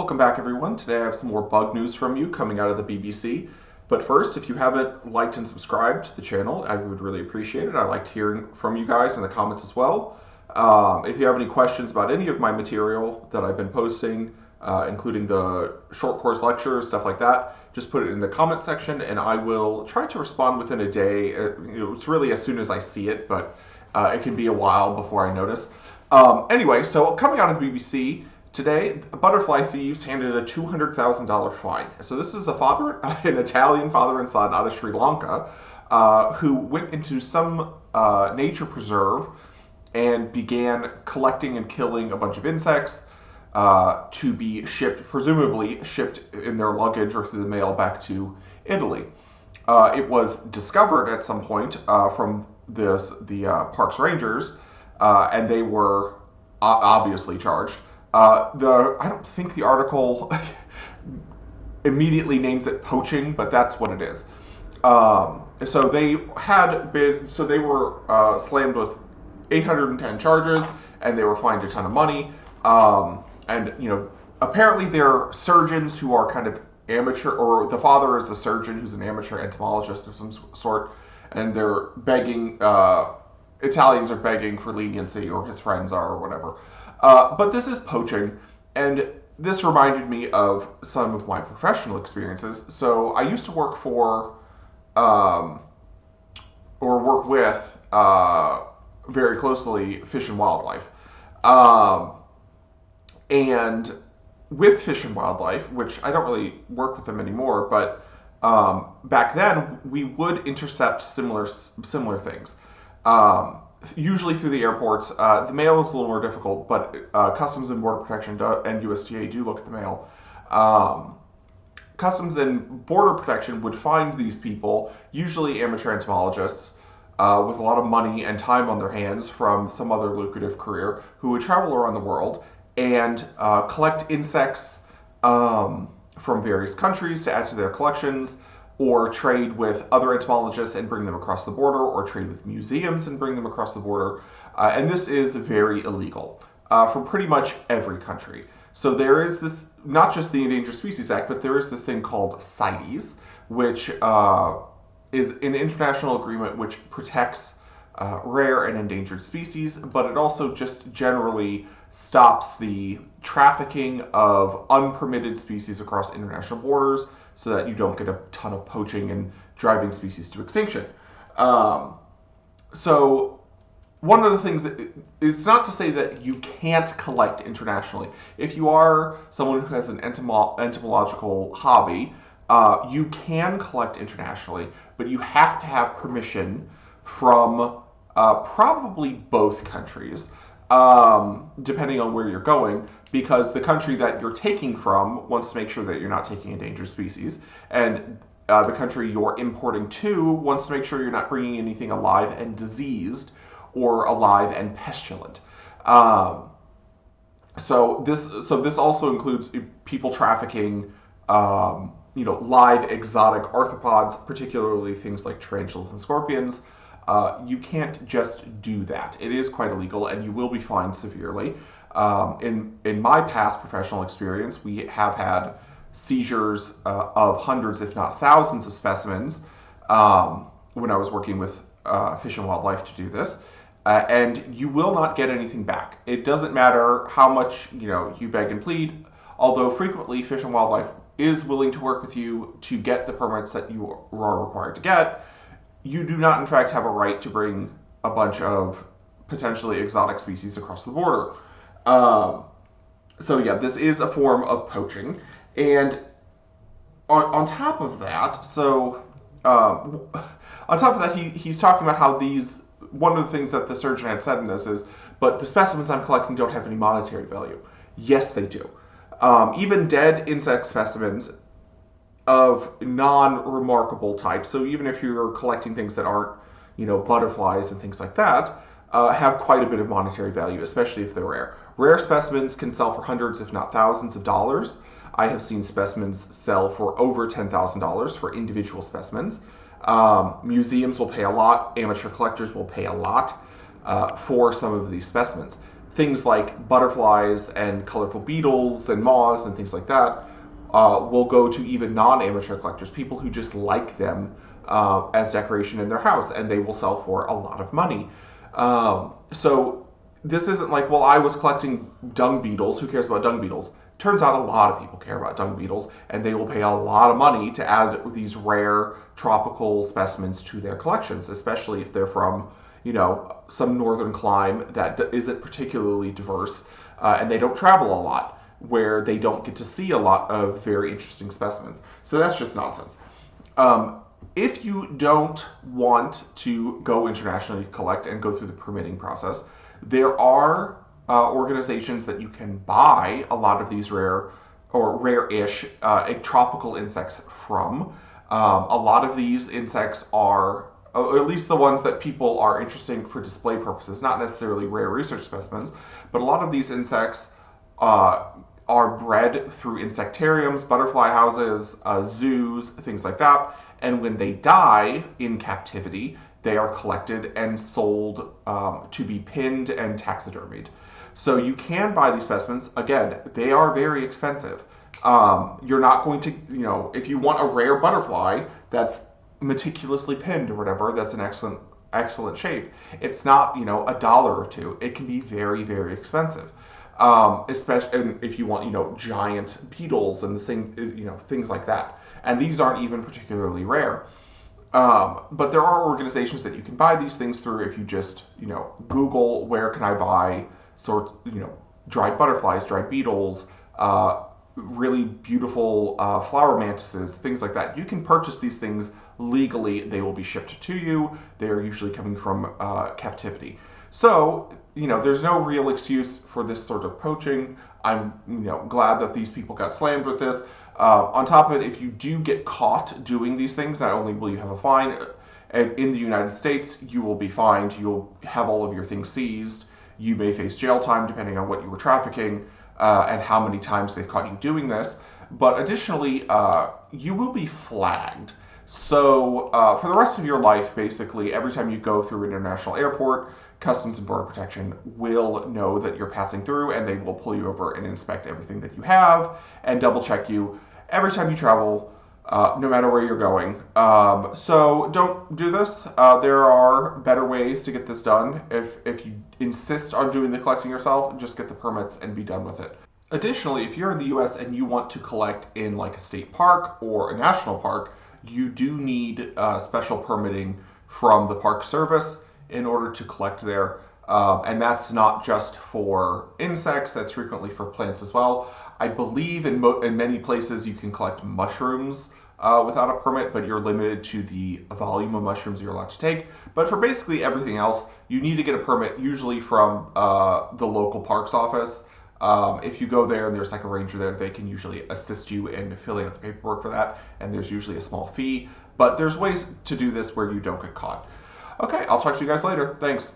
Welcome back, everyone. Today I have some more bug news from you coming out of the BBC. But first, if you haven't liked and subscribed to the channel, I would really appreciate it. I liked hearing from you guys in the comments as well. If you have any questions about any of my material that I've been posting, including the short course lectures, stuff like that, just put it in the comment section and I will try to respond within a day. It's really as soon as I see it, but it can be a while before I notice. Anyway, so coming out of the BBC, today, Butterfly Thieves handed a $200,000 fine. So this is an Italian father and son out of Sri Lanka, who went into some nature preserve and began collecting and killing a bunch of insects to be shipped, presumably shipped in their luggage or through the mail back to Italy. It was discovered at some point from the park's rangers, and they were obviously charged. I don't think the article immediately names it poaching, but that's what it is. So they were slammed with 810 charges, and they were fined a ton of money. And apparently they're surgeons who are kind of amateur, or the father is a surgeon who's an amateur entomologist of some sort, and they're begging. Italians are begging for leniency, or his friends are, or whatever. But this is poaching, and this reminded me of some of my professional experiences. So I used to work for, or work with, very closely Fish and Wildlife. And with Fish and Wildlife, which I don't really work with them anymore, but back then we would intercept similar things. Usually through the airports. The mail is a little more difficult, but Customs and Border Protection and USDA do look at the mail. Customs and Border Protection would find these people, usually amateur entomologists, with a lot of money and time on their hands from some other lucrative career, who would travel around the world and collect insects from various countries to add to their collections, or trade with other entomologists and bring them across the border, or trade with museums and bring them across the border. And this is very illegal from pretty much every country. So there is this, not just the Endangered Species Act, but there is this thing called CITES, which is an international agreement which protects rare and endangered species, but it also just generally stops the trafficking of unpermitted species across international borders, so that you don't get a ton of poaching and driving species to extinction. So one of the things it's not to say that you can't collect internationally. If you are someone who has an entomological hobby, you can collect internationally, but you have to have permission from probably both countries, depending on where you're going, because the country that you're taking from wants to make sure that you're not taking endangered species, and the country you're importing to wants to make sure you're not bringing anything alive and diseased or alive and pestilent. So this also includes people trafficking, live exotic arthropods, particularly things like tarantulas and scorpions. You can't just do that. It is quite illegal, and you will be fined severely. In my past professional experience, we have had seizures of hundreds, if not thousands, of specimens when I was working with Fish and Wildlife to do this. And you will not get anything back. It doesn't matter how much you beg and plead, although frequently Fish and Wildlife is willing to work with you to get the permits that you are required to get. You do not, in fact, have a right to bring a bunch of potentially exotic species across the border. So yeah, this is a form of poaching. And on top of that, he's talking about how one of the things that the surgeon had said in this is, but the specimens I'm collecting don't have any monetary value. Yes, they do. Even dead insect specimens of non-remarkable types, so even if you're collecting things that aren't, butterflies and things like that, have quite a bit of monetary value, especially if they're rare. Rare specimens can sell for hundreds, if not thousands of dollars. I have seen specimens sell for over $10,000 for individual specimens. Museums will pay a lot. Amateur collectors will pay a lot for some of these specimens. things like butterflies and colorful beetles and moths and things like that will go to even non-amateur collectors, people who just like them as decoration in their house, and they will sell for a lot of money. So this isn't like, well, I was collecting dung beetles. Who cares about dung beetles? Turns out a lot of people care about dung beetles, and they will pay a lot of money to add these rare tropical specimens to their collections, especially if they're from, some northern clime that isn't particularly diverse, and they don't travel a lot, where they don't get to see a lot of very interesting specimens. So that's just nonsense. If you don't want to go internationally to collect and go through the permitting process, there are organizations that you can buy a lot of these rare or rare-ish tropical insects from. A lot of these insects are, or at least the ones that people are interested for display purposes, not necessarily rare research specimens, but a lot of these insects are bred through insectariums, butterfly houses, zoos, things like that. And when they die in captivity, they are collected and sold to be pinned and taxidermied. So you can buy these specimens. Again, they are very expensive. You're not going to, if you want a rare butterfly that's meticulously pinned or whatever, that's an excellent shape. It's not, $1 or $2. It can be very, very expensive. Especially if you want, giant beetles and the same, things like that. And these aren't even particularly rare. But there are organizations that you can buy these things through if you just, Google where can I buy dried butterflies, dried beetles, really beautiful flower mantises, things like that. You can purchase these things legally. They will be shipped to you. They are usually coming from captivity. So, there's no real excuse for this sort of poaching. I'm, glad that these people got slammed with this. On top of it, if you do get caught doing these things, not only will you have a fine, and in the United States, you will be fined. You'll have all of your things seized. You may face jail time depending on what you were trafficking and how many times they've caught you doing this. But additionally, you will be flagged. So for the rest of your life, basically, every time you go through an international airport, Customs and Border Protection will know that you're passing through, and they will pull you over and inspect everything that you have and double check you every time you travel, no matter where you're going. So don't do this. There are better ways to get this done. If you insist on doing the collecting yourself, just get the permits and be done with it. Additionally, if you're in the US and you want to collect in like a state park or a national park, you do need special permitting from the Park Service in order to collect there. And that's not just for insects, that's frequently for plants as well. I believe in many places you can collect mushrooms without a permit, but you're limited to the volume of mushrooms you're allowed to take. But for basically everything else, you need to get a permit, usually from the local parks office. If you go there and there's like a ranger there, they can usually assist you in filling out the paperwork for that, and there's usually a small fee. But there's ways to do this where you don't get caught. Okay, I'll talk to you guys later. Thanks.